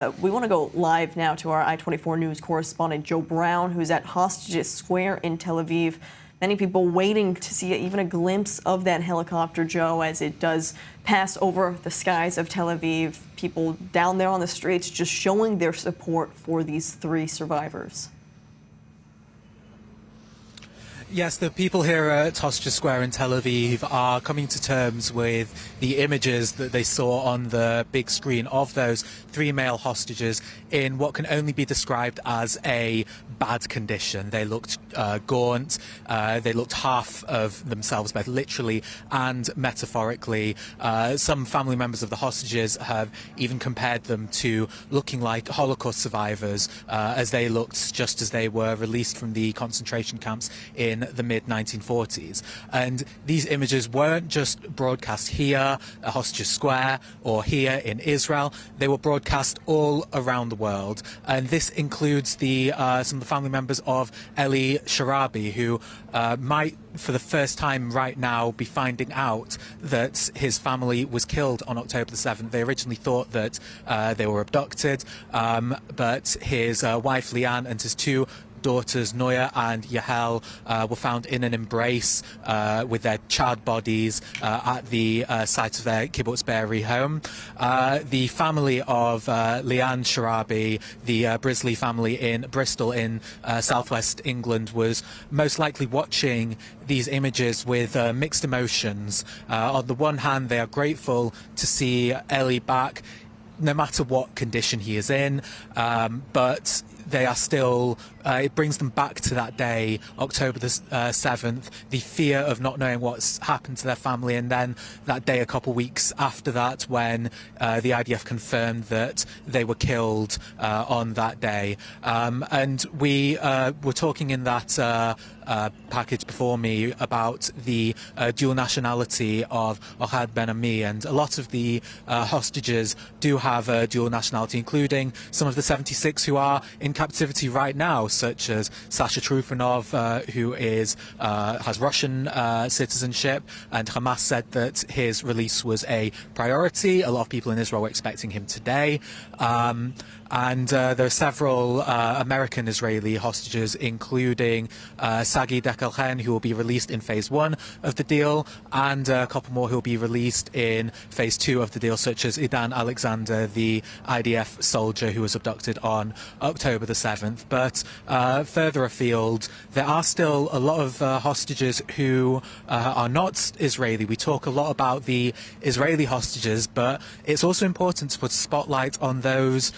We want to go live now to our I-24 News correspondent Joe Brown, who's at Hostages Square in Tel Aviv. Many people waiting to see even a glimpse of that helicopter, Joe, as it does pass over the skies of Tel Aviv. People down there on the streets just showing their support for these three survivors. Yes, the people here at Hostages Square in Tel Aviv are coming to terms with the images that they saw on the big screen of those three male hostages in what can only be described as a bad condition. They looked gaunt, they looked half of themselves, both literally and metaphorically. Some family members of the hostages have even compared them to looking like Holocaust survivors, as they looked just as they were released from the concentration camps in the mid-1940s. And these images weren't just broadcast here at Hostages Square or here in Israel. They were broadcast all around the world, and this includes the some of the family members of Eli Sharabi, who might for the first time right now be finding out that his family was killed on October the 7th. They originally thought that they were abducted, but his wife Leanne and his two daughters Noya and Yahel were found in an embrace with their charred bodies at the site of their kibbutz Be'eri home. The family of Leanne Sharabi, the Brisley family in Bristol in southwest England, was most likely watching these images with mixed emotions. On the one hand, they are grateful to see Eli back, no matter what condition he is in, but they are still, it brings them back to that day, October the 7th, the fear of not knowing what's happened to their family, and then that day a couple weeks after that when the IDF confirmed that they were killed on that day. And we were talking in that package before me about the dual nationality of Ohad Ben Ami, and a lot of the hostages do have a dual nationality, including some of the 76 who are in captivity right now, such as Sasha Trufanov, who is has Russian citizenship, and Hamas said that his release was a priority. A lot of people in Israel were expecting him today. And there are several American Israeli hostages, including Sagi Dekelchen, who will be released in phase 1 of the deal, and a couple more who will be released in phase 2 of the deal, such as Idan Alexander, the IDF soldier who was abducted on October the 7th. But further afield, there are still a lot of hostages who are not Israeli. We talk a lot about the Israeli hostages, but it's also important to put a spotlight on those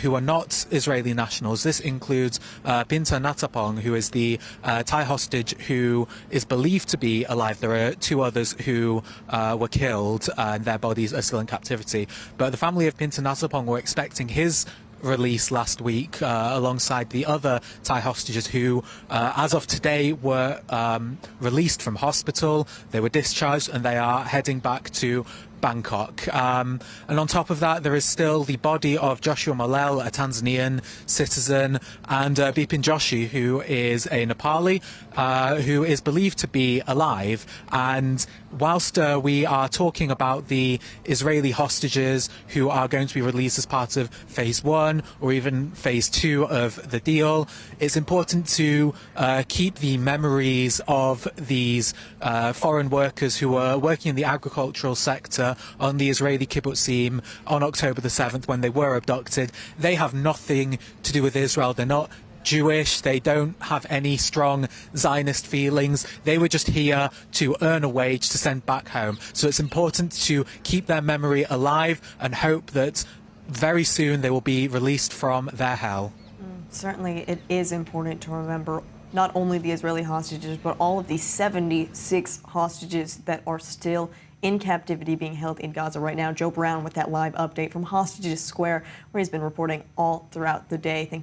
who are not Israeli nationals. This includes Pinta Natapong, who is the Thai hostage who is believed to be alive. There are two others who were killed, and their bodies are still in captivity. But the family of Pinta Natapong were expecting his release last week alongside the other Thai hostages who, as of today, were released from hospital. They were discharged and they are heading back to Bangkok. And on top of that, there is still the body of Joshua Molel, a Tanzanian citizen, and Bipin Joshi, who is a Nepali, who is believed to be alive. And whilst we are talking about the Israeli hostages who are going to be released as part of phase 1 or even phase 2 of the deal, it's important to keep the memories of these foreign workers who were working in the agricultural sector on the Israeli kibbutzim on October the 7th when they were abducted. They have nothing to do with Israel. They're not Jewish. They don't have any strong Zionist feelings. They were just here to earn a wage to send back home. So it's important to keep their memory alive and hope that very soon they will be released from their hell. Certainly it is important to remember not only the Israeli hostages, but all of the 76 hostages that are still in captivity being held in Gaza right now. Joe Brown with that live update from Hostages Square, where he's been reporting all throughout the day.